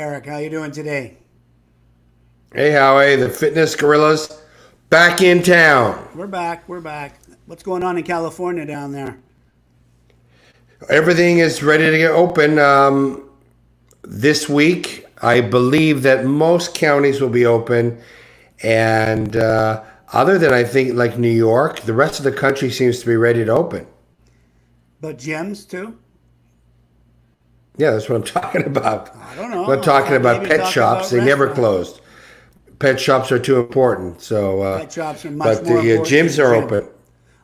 Eric. How you doing today? Hey Howie, the fitness gorillas back in town. We're back. We're back. What's going on in California down there? Everything is ready to get open this week. I believe that most counties will be open, and other than I think like New York, the rest of the country seems to be ready to open. But gyms too? Yeah, that's what I'm talking about. I don't know. I'm not talking about Maybe pet talk shops. about They never restaurants. closed. Pet shops are too important. Pet shops are much But more the important than gyms the are gym. open.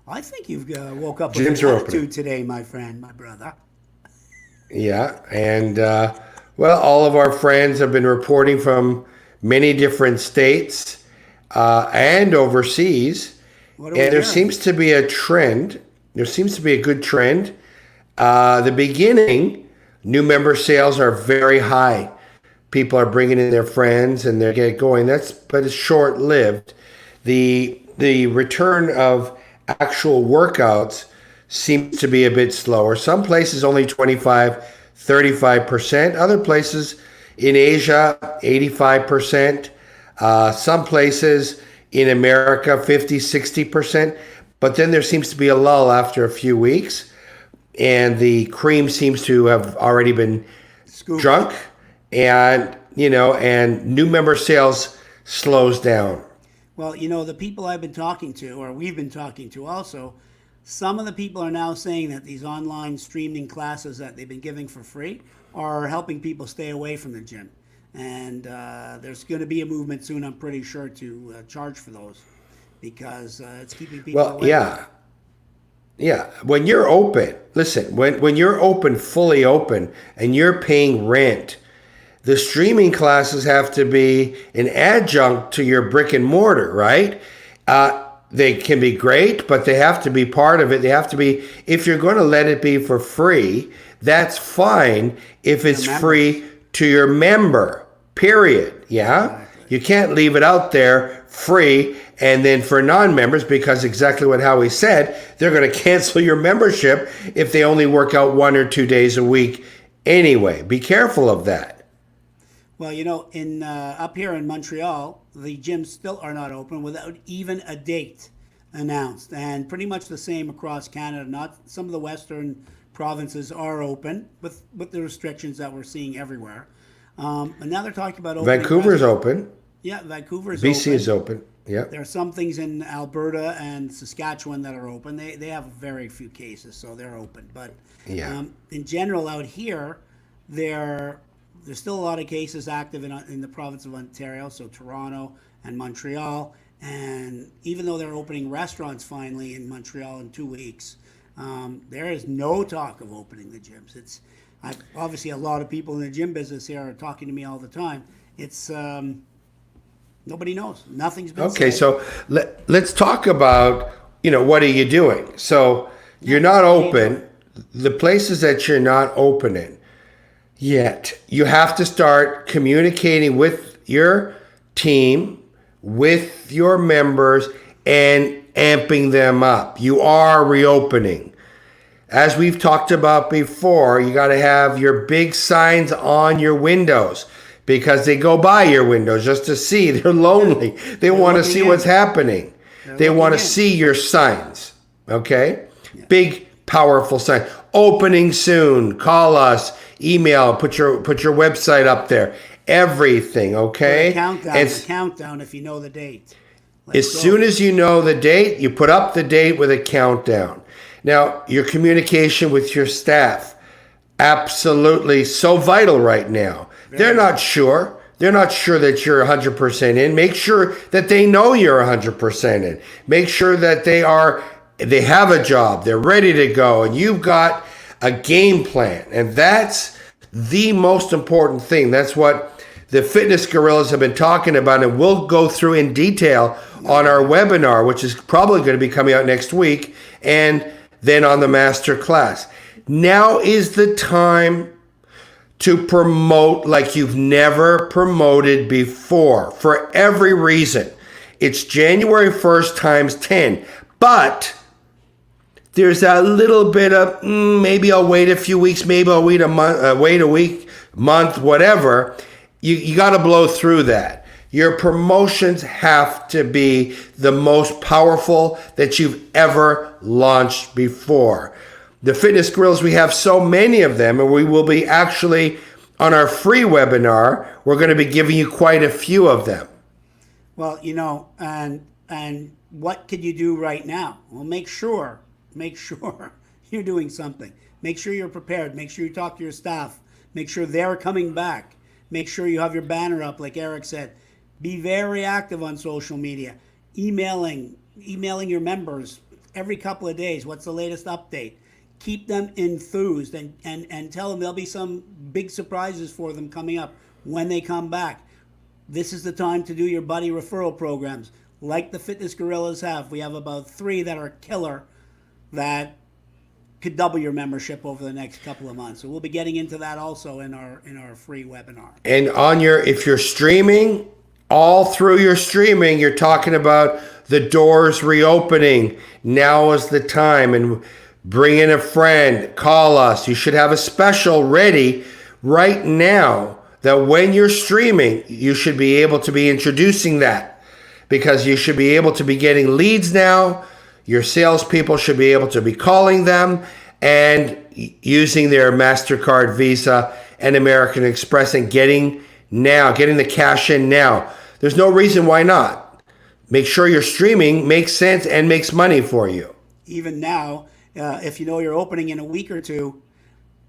I think you've woke up with an Gyms are opening. attitude today, my friend, my brother. Yeah, and well, all of our friends have been reporting from many different states and overseas, What are we and there hearing? seems to be a trend. There seems to be a good trend. The beginning, new member sales are very high. People are bringing in their friends and they're getting going. But it's short lived. The return of actual workouts seems to be a bit slower. Some places only 25, 35%. Other places in Asia, 85%. Some places in America, 50, 60%. But then there seems to be a lull after a few weeks, and the cream seems to have already been Scooped. drunk, and new member sales slows down. Well, the people I've been talking to, or we've been talking to also, some of the people are now saying that these online streaming classes that they've been giving for free are helping people stay away from the gym. And there's going to be a movement soon, I'm pretty sure, to charge for those because it's keeping people Well, away. yeah, yeah. When you're open, listen, when you're open, fully open, and you're paying rent, the streaming classes have to be an adjunct to your brick and mortar, right? They can be great, but they have to be part of it. They have to be, if you're going to let it be for free, that's fine if They're it's members. free to your member, period. Yeah? Exactly. You can't leave it out there free and then for non-members, because exactly what Howie said, they're going to cancel your membership if they only work out 1 or 2 days a week anyway. Be careful of that. Well, in up here in Montreal, the gyms still are not open without even a date announced, and pretty much the same across Canada. Not some of the western provinces are open with the restrictions that we're seeing everywhere. And now they're talking about opening Vancouver's restaurants. open. Yeah, Vancouver is BC is open. open. Yeah. There are some things in Alberta and Saskatchewan that are open. They have very few cases, so they're open. But Yeah. in general, out here, there there's still a lot of cases active in the province of Ontario, so Toronto and Montreal. And even though they're opening restaurants finally in Montreal in 2 weeks, there is no talk of opening the gyms. Obviously a lot of people in the gym business here are talking to me all the time. It's nobody knows. Nothing's been Okay, said. so let's talk about, what are you doing? So Yeah, you're not what are you doing? open. The places that you're not open in yet, you have to start communicating with your team, with your members, and amping them up. You are reopening. As we've talked about before, you got to have your big signs on your windows because they go by your windows just to see. They're lonely. They They're want to looking see what's in. happening. They're They want looking to in. see your signs. Okay? Yeah. Big, powerful sign. Opening soon. Call us. Email. Put your website up there. Everything. Put a Okay? countdown, And a countdown if you know the date. Let's as soon go. as you know the date, you put up the date with a countdown. Now, your communication with your staff, absolutely so vital right now. They're Very not vital. sure. They're not sure that you're 100% in. Make sure that they know you're 100% in. Make sure that they have a job, they're ready to go, and you've got a game plan. And that's the most important thing. That's what the fitness gorillas have been talking about, and we'll go through in detail on our webinar, which is probably going to be coming out next week, and then on the master class. Now is the time to promote like you've never promoted before for every reason. It's January 1st times 10, but there's a little bit of maybe I'll wait a few weeks, maybe I'll wait a month, wait a week, month, whatever. you got to blow through that. Your promotions have to be the most powerful that you've ever launched before. The Fitness Guerrillas, we have so many of them, and we will be actually on our free webinar, we're going to be giving you quite a few of them. Well, and what could you do right now? Well, make sure you're doing something. Make sure you're prepared. Make sure you talk to your staff. Make sure they're coming back. Make sure you have your banner up, like Eric said. Be very active on social media. Emailing your members every couple of days. What's the latest update? Keep them enthused and tell them there'll be some big surprises for them coming up when they come back. This is the time to do your buddy referral programs like the Fitness Guerrillas have. We have about 3 that are killer that could double your membership over the next couple of months. So we'll be getting into that also in our free webinar. And if you're streaming, all through your streaming, you're talking about the doors reopening. Now is the time. And bring in a friend, call us. You should have a special ready right now that when you're streaming, you should be able to be introducing that, because you should be able to be getting leads now. Your salespeople should be able to be calling them and using their MasterCard, Visa, and American Express and getting the cash in now. There's no reason why not. Make sure your streaming makes sense and makes money for you. Even now, if you know you're opening in a week or two,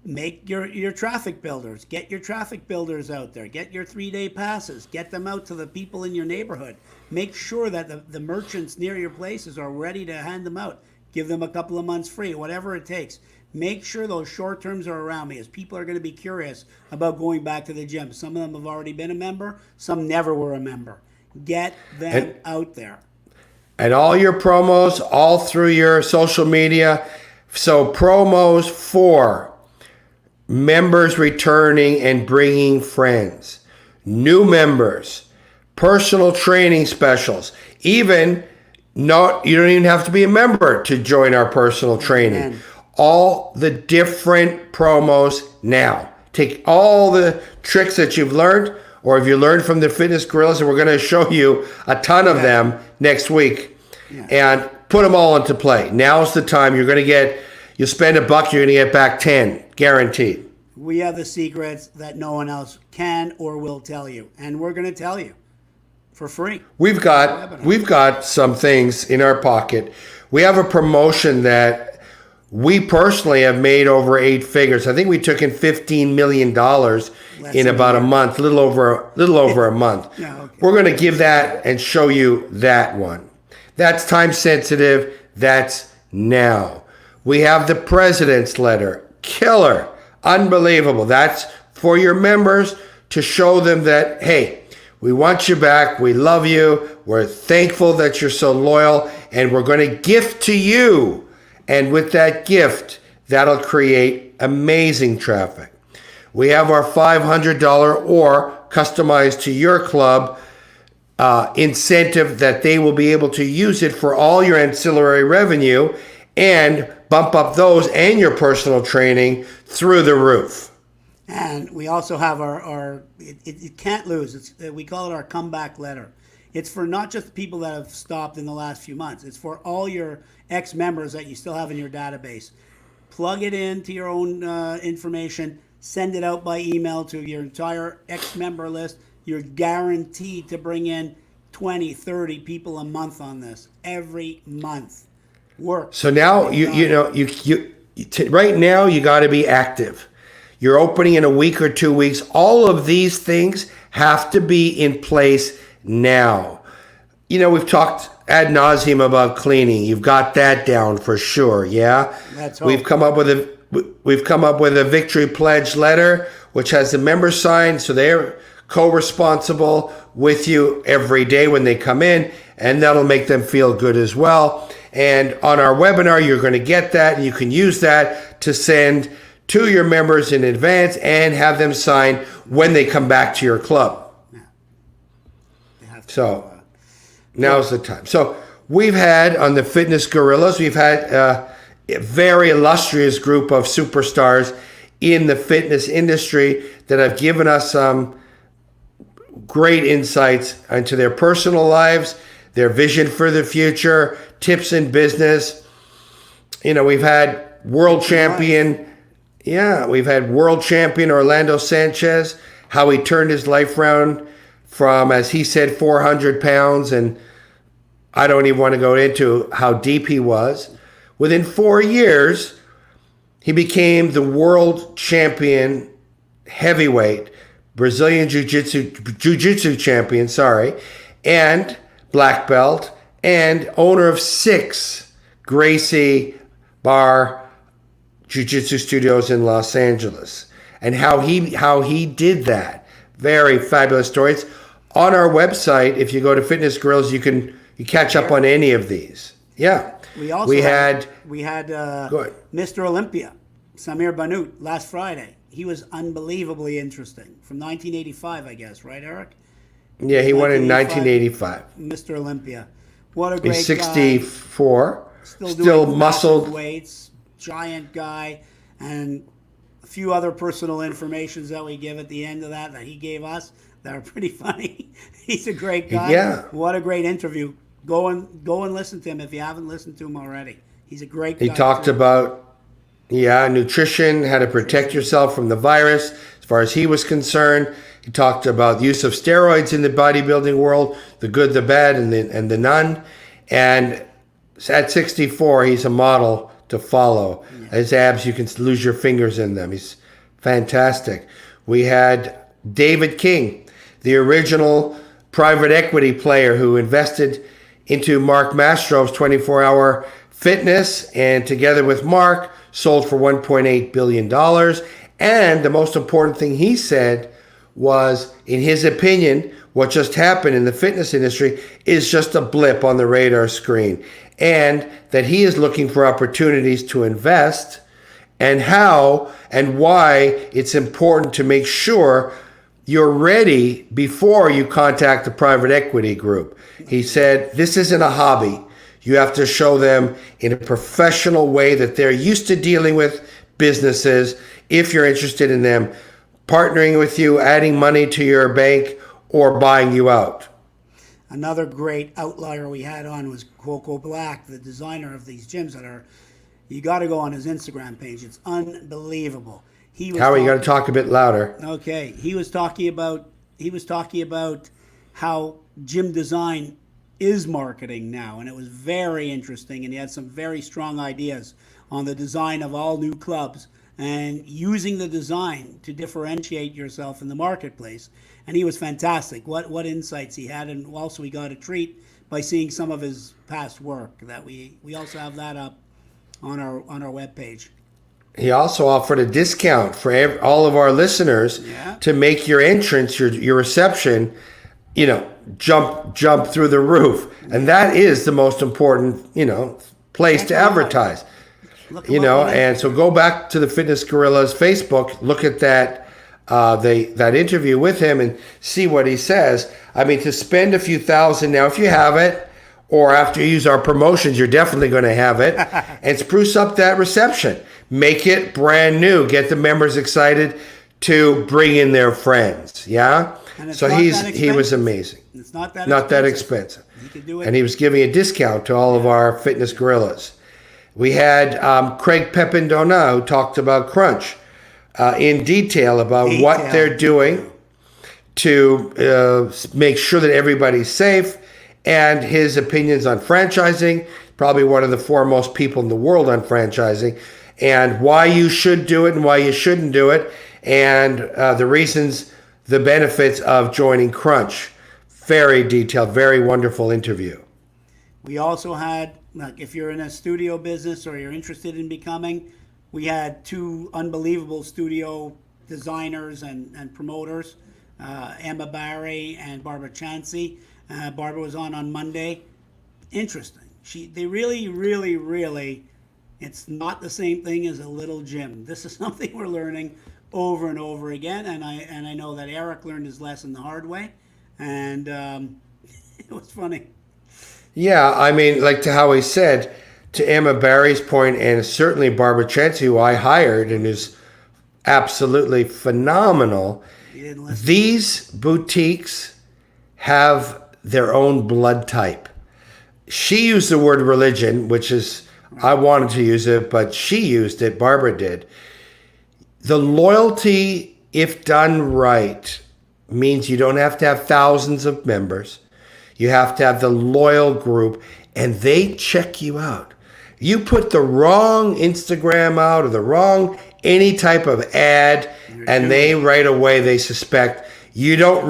make your traffic builders. Get your traffic builders out there. Get your 3-day passes. Get them out to the people in your neighborhood. Make sure that the merchants near your places are ready to hand them out. Give them a couple of months free, whatever it takes. Make sure those short terms are around me, as people are going to be curious about going back to the gym. Some of them have already been a member. Some never were a member. Get them out there. And all your promos, all through your social media. So promos for members returning and bringing friends, new members, personal training specials. You don't even have to be a member to join our personal training. Amen. All the different promos now. Take all the tricks that you've learned, or if you learned from the Fitness Guerrillas, and we're going to show you a ton of them next week, and put them all into play. Now's the time. You'll spend $1, you're going to get back 10, guaranteed. We have the secrets that no one else can or will tell you, and we're going to tell you for free. We've got some things in our pocket. We have a promotion that we personally have made over 8 figures. I think we took in $15 million in about a month, little over a month. Yeah, okay. We're going to give that and show you that one. That's time sensitive. That's now. We have the President's Letter. Killer. Unbelievable. That's for your members to show them that, hey, we want you back. We love you. We're thankful that you're so loyal. And we're going to gift to you. And with that gift, that'll create amazing traffic. We have our $500 or customized to your club incentive that they will be able to use it for all your ancillary revenue and bump up those and your personal training through the roof. And we also have it can't lose. We call it our comeback letter. It's for not just people that have stopped in the last few months. It's for all your ex-members that you still have in your database. Plug it into your own information. Send it out by email to your entire ex-member list. You're guaranteed to bring in 20, 30 people a month on this. Every month. Work. So now, right now, you got to be active. You're opening in a week or 2 weeks. All of these things have to be in place now. We've talked ad nauseum about cleaning. You've got that down for sure, yeah? We've come up with a victory pledge letter, which has the members sign, so they're co-responsible with you every day when they come in, and that'll make them feel good as well. And on our webinar, you're going to get that, and you can use that to send to your members in advance and have them sign when they come back to your club. So now's the time. So we've had on the Fitness Guerrillas, we've had a very illustrious group of superstars in the fitness industry that have given us some great insights into their personal lives, their vision for the future, tips in business. You know, we've had world champion, we've had world champion Orlando Sanchez, how he turned his life around from, as he said, 400 pounds, and I don't even want to go into how deep he was. Within 4 years, he became the world champion heavyweight, Brazilian Jiu-Jitsu champion, and black belt, and owner of 6 Gracie Bar Jiu-Jitsu studios in Los Angeles. And how he did that. Very fabulous stories. On our website, if you go to Fitness Guerrillas, you catch up on any of these. Yeah. We had Mr. Olympia, Samir Bannout, last Friday. He was unbelievably interesting. From 1985, I guess, right, Eric? Yeah, he won in 1985. Mr. Olympia. What a great He's 64. guy. Still doing muscled. massive weights, giant guy, and a few other personal informations that we give at the end of that he gave us that are pretty funny. He's a great guy. Yeah. What a great interview. Go and listen to him if you haven't listened to him already. He's a great guy. He talked about nutrition, how to protect yourself from the virus, as far as he was concerned. He talked about the use of steroids in the bodybuilding world, the good, the bad, and the none. And at 64, he's a model to follow. Yeah. His abs, you can lose your fingers in them. He's fantastic. We had David King, the original private equity player who invested into Mark Mastro's 24-hour fitness, and together with Mark, sold for $1.8 billion. And the most important thing he said was, in his opinion, what just happened in the fitness industry is just a blip on the radar screen, and that he is looking for opportunities to invest, and how and why it's important to make sure you're ready before you contact the private equity group. He said, this isn't a hobby. You have to show them in a professional way that they're used to dealing with businesses if you're interested in them partnering with you, adding money to your bank, or buying you out. Another great outlier we had on was Coco Black, the designer of these gyms you got to go on his Instagram page. It's unbelievable. Howie, you got to talk a bit louder. Okay. He was talking about how gym design is marketing now, and it was very interesting, and he had some very strong ideas on the design of all new clubs and using the design to differentiate yourself in the marketplace. And he was fantastic. What insights he had, and also we got a treat by seeing some of his past work that we also have that up on our webpage. He also offered a discount for all of our listeners to make your entrance, your reception, jump through the roof. And that is the most important, place to advertise. And so go back to the Fitness Guerrillas Facebook, look at that that interview with him and see what he says. I mean, to spend a few thousand now, if you have it, or after you use our promotions, you're definitely going to have it, and spruce up that reception. Make it brand new. Get the members excited to bring in their friends. Yeah. So he was amazing. It's not that expensive. He could do it. And he was giving a discount to all of our Fitness Guerrillas. We had Craig Pepindona, who talked about Crunch in detail about what they're doing to make sure that everybody's safe, and his opinions on franchising, probably one of the foremost people in the world on franchising, and why you should do it and why you shouldn't do it, and the reasons, the benefits of joining Crunch. Very detailed, very wonderful interview. We also had, if you're in a studio business or you're interested in becoming, we had 2 unbelievable studio designers and promoters, Emma Barry and Barbara Chansey. Barbara was on Monday. Interesting. They really, it's not the same thing as a little gym. This is something we're learning over and over again, and I know that Eric learned his lesson the hard way, and it was funny. Yeah, I mean, like to Howie said, to Emma Barry's point, and certainly Barbara Chansey, who I hired and is absolutely phenomenal, You didn't listen. These boutiques have their own blood type. She used the word religion, which is, I wanted to use it, but she used it, Barbara did. The loyalty, if done right, means you don't have to have thousands of members. You have to have the loyal group, and they check you out. You put the wrong Instagram out or the wrong any type of ad, and they right away they suspect you're not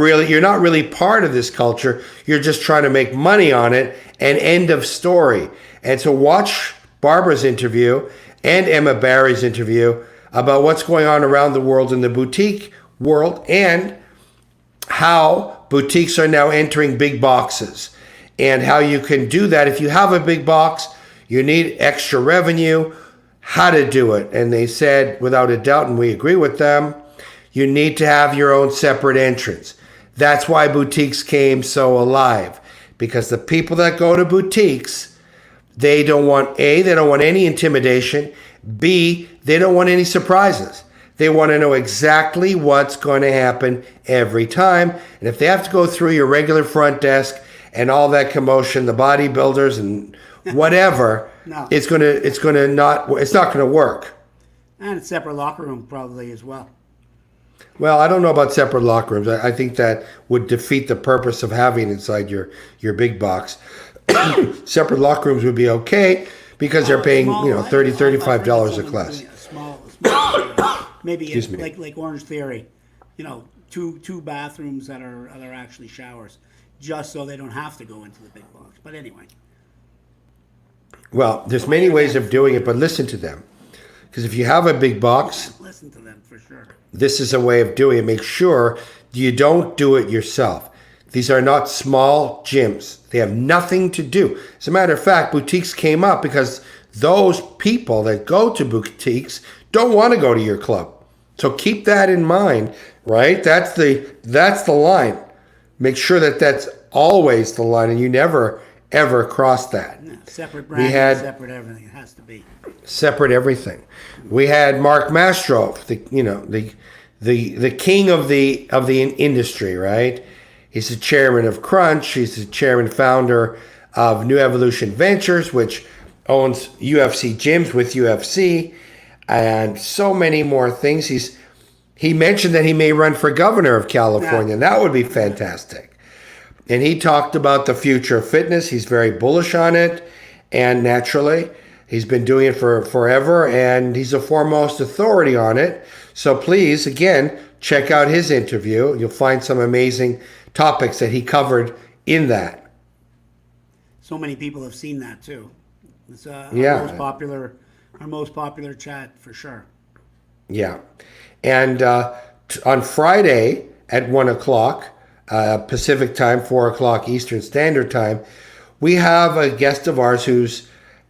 really part of this culture. You're just trying to make money on it, and end of story. And so watch Barbara's interview and Emma Barry's interview about what's going on around the world in the boutique world and how boutiques are now entering big boxes and how you can do that. If you have a big box, you need extra revenue, how to do it. And they said, without a doubt, and we agree with them, you need to have your own separate entrance. That's why boutiques came so alive, because the people that go to boutiques, they don't want any intimidation. B, they don't want any surprises. They want to know exactly what's going to happen every time. And if they have to go through your regular front desk and all that commotion, the bodybuilders and whatever, No. it's not going to work. And a separate locker room probably as well. Well, I don't know about separate locker rooms. I think that would defeat the purpose of having inside your big box. Separate locker rooms would be okay because they're paying $30, $35 a class. Small, maybe like Orange Theory, two bathrooms that are actually showers, just so they don't have to go into the big box. But anyway. Well, there's many ways of doing it, but listen to them. Because if you have a big box, listen to them for sure. This is a way of doing it. Make sure you don't do it yourself. These are not small gyms. They have nothing to do. As a matter of fact, boutiques came up because those people that go to boutiques don't want to go to your club. So keep that in mind, right? That's the line. Make sure that that's always the line, and you never ever cross that. No, separate brand, separate everything. It has to be separate everything. We had Mark Mastrov, the king of the industry, right? He's the chairman of Crunch. He's the chairman founder of New Evolution Ventures, which owns UFC gyms with UFC and so many more things. He mentioned that he may run for governor of California. Yeah. That would be fantastic. And he talked about the future of fitness. He's very bullish on it, and naturally, he's been doing it for forever, and he's the foremost authority on it. So please, again, check out his interview. You'll find some amazing topics that he covered in that. So many people have seen that too. It's our most popular chat for sure. Yeah. And on Friday at 1 o'clock Pacific time, 4 o'clock Eastern Standard Time, we have a guest of ours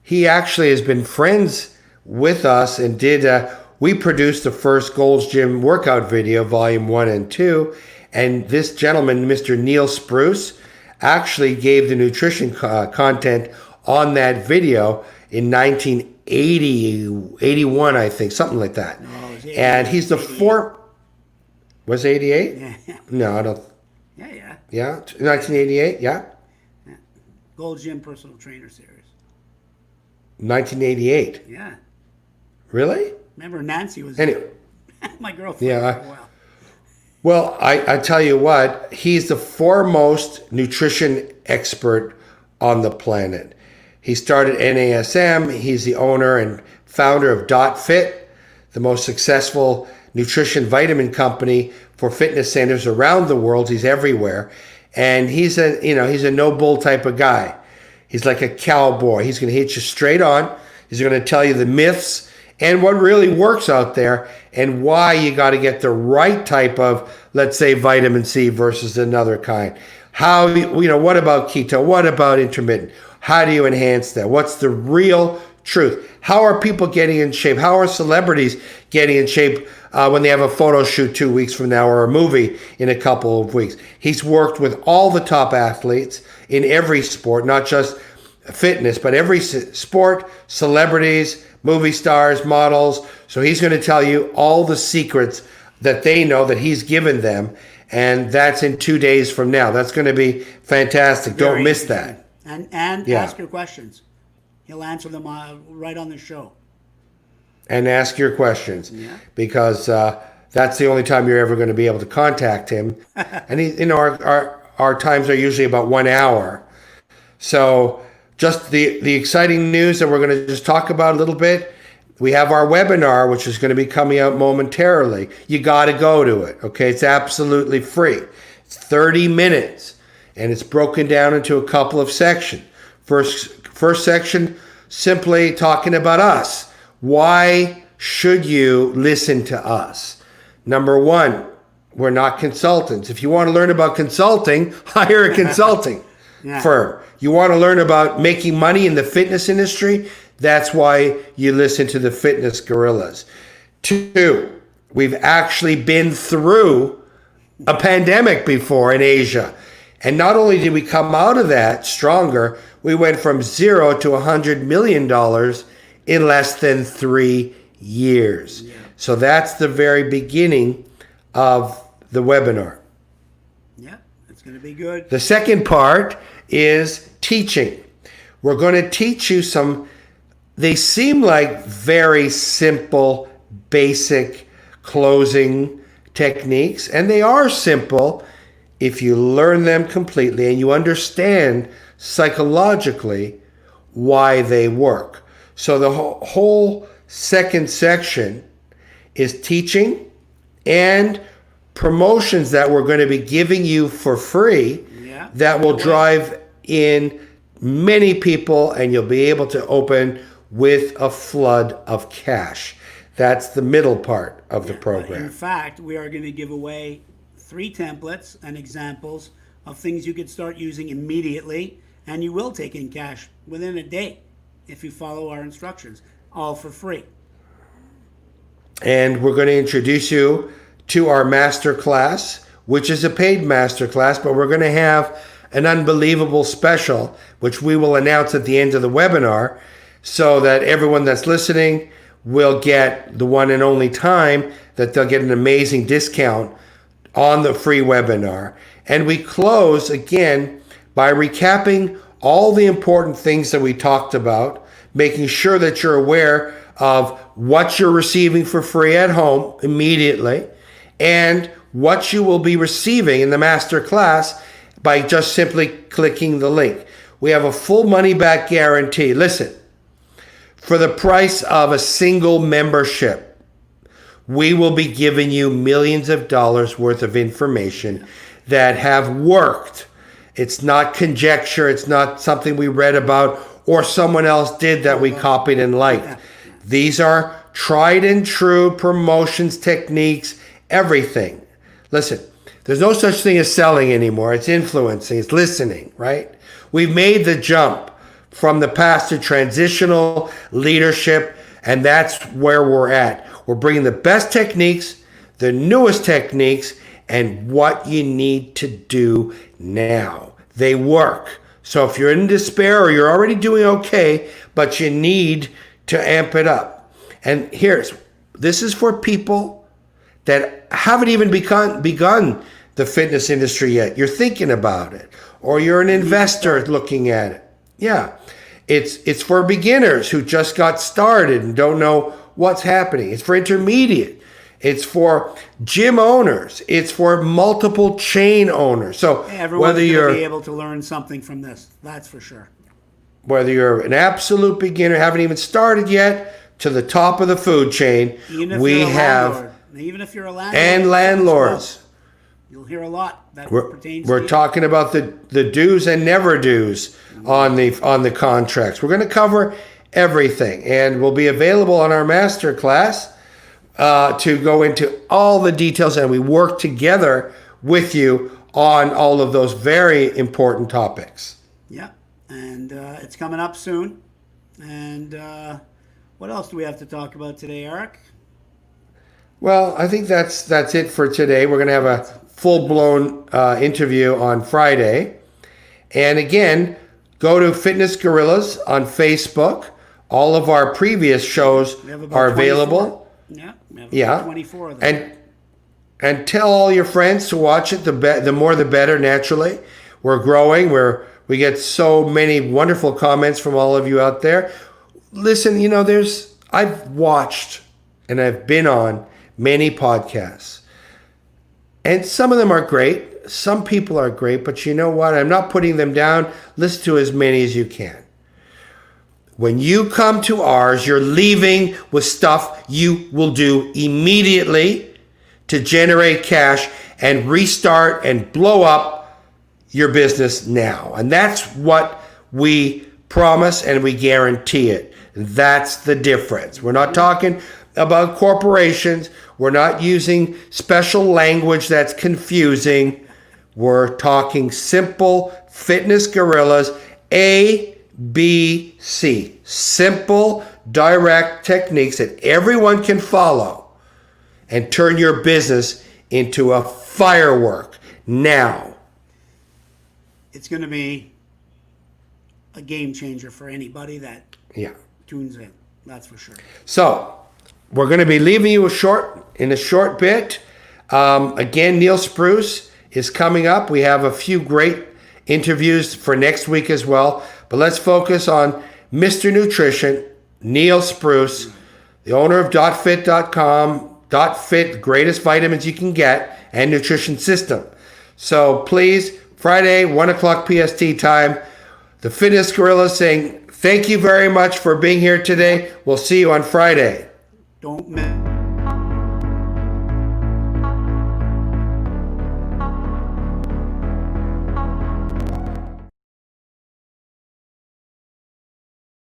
he actually has been friends with us and we produced the first Gold's Gym workout video, volume 1 and 2. And this gentleman, Mr. Neil Spruce, actually gave the nutrition content on that video in 1980, 81, I think, something like that. No, and he's the Was it 88? Yeah. No, I don't. Yeah. Yeah? 1988? Yeah? Gold's Gym Personal Trainer Series. 1988? Yeah. Really? Remember, Nancy was my girlfriend for a while. Well, I tell you what, he's the foremost nutrition expert on the planet. He started NASM. He's the owner and founder of Dot Fit, the most successful nutrition vitamin company for fitness centers around the world. He's everywhere. And he's a no bull type of guy. He's like a cowboy. He's going to hit you straight on. He's going to tell you the myths and what really works out there and why you got to get the right type of, let's say, vitamin C versus another kind. What about keto? What about intermittent? How do you enhance that? What's the real truth? How are people getting in shape? How are celebrities getting in shape when they have a photo shoot 2 weeks from now or a movie in a couple of weeks? He's worked with all the top athletes in every sport, not just fitness, but every sport, celebrities, movie stars, models. So he's going to tell you all the secrets that they know that he's given them. And that's in 2 days from now. That's going to be fantastic. Very Don't miss that. And Yeah. ask your questions. He'll answer them right on the show. And ask your questions, Yeah. because that's the only time you're ever going to be able to contact him. And our times are usually about 1 hour. So just the exciting news that we're going to just talk about a little bit. We have our webinar, which is going to be coming out momentarily. You got to go to it. Okay. It's absolutely free. It's 30 minutes and it's broken down into a couple of sections. First section, simply talking about us. Why should you listen to us? Number one, we're not consultants. If you want to learn about consulting, hire a consulting firm. You want to learn about making money in the fitness industry? That's why you listen to the Fitness Guerrillas. 2, we've actually been through a pandemic before in Asia. And not only did we come out of that stronger, we went from 0 to $100 million in less than 3 years. Yeah. So that's the very beginning of the webinar. Yeah, it's going to be good. The second part is teaching. We're going to teach you some, they seem like very simple, basic closing techniques, and they are simple if you learn them completely and you understand psychologically why they work. So the whole second section is teaching and promotions that we're going to be giving you for free that will drive in many people, and you'll be able to open with a flood of cash. That's the middle part of the program. In fact, we are going to give away 3 templates and examples of things you could start using immediately, and you will take in cash within a day if you follow our instructions, all for free. And we're going to introduce you to our master class, which is a paid master class, but we're going to have an unbelievable special, which we will announce at the end of the webinar, so that everyone that's listening will get the one and only time that they'll get an amazing discount on the free webinar. And we close again by recapping all the important things that we talked about, making sure that you're aware of what you're receiving for free at home immediately, and what you will be receiving in the master class by just simply clicking the link. We have a full money back guarantee. Listen, for the price of a single membership, we will be giving you millions of dollars worth of information that have worked. It's not conjecture. It's not something we read about or someone else did that we copied and liked. These are tried and true promotions techniques, everything. Listen, there's no such thing as selling anymore. It's influencing. It's listening, right? We've made the jump from the past to transitional leadership, and that's where we're at. We're bringing the best techniques, the newest techniques, and what you need to do now. They work. So if you're in despair or you're already doing okay, but you need to amp it up. And this is for people that haven't even begun the fitness industry yet. You're thinking about it, or you're an investor looking at it. Yeah, it's for beginners who just got started and don't know what's happening. It's for intermediate. It's for gym owners. It's for multiple chain owners. So everyone's going to be able to learn something from this. That's for sure. Whether you're an absolute beginner, haven't even started yet, to the top of the food chain, we have. Even if you're a landlord. And landlords. You'll hear a lot that pertains to We're talking about the do's and never do's on the contracts. We're going to cover everything, and we'll be available on our master class to go into all the details, and we work together with you on all of those very important topics. Yeah, and it's coming up soon. And what else do we have to talk about today, Eric? Well, I think that's it for today. We're going to have a full-blown interview on Friday. And again, go to Fitness Guerrillas on Facebook. All of our previous shows are available. 24. Yeah, we have 24 of them. and tell all your friends to watch it. The more the better, naturally. We're growing. We get so many wonderful comments from all of you out there. Listen, I've watched and I've been on many podcasts. And some of them are great. Some people are great. But you know what? I'm not putting them down. Listen to as many as you can. When you come to ours, you're leaving with stuff you will do immediately to generate cash and restart and blow up your business now. And that's what we promise, and we guarantee it. That's the difference. We're not talking about corporations. We're not using special language that's confusing. We're talking simple fitness gorillas, A, B, C. Simple, direct techniques that everyone can follow and turn your business into a firework now. It's going to be a game changer for anybody that tunes in. That's for sure. So we're going to be leaving you in a short bit. Again, Neil Spruce is coming up. We have a few great interviews for next week as well. But let's focus on Mr. Nutrition, Neil Spruce, the owner of .fit.com. .fit, greatest vitamins you can get, and nutrition system. So please, Friday, 1 o'clock PST time, the Fitness Gorillas saying thank you very much for being here today. We'll see you on Friday. Don't miss.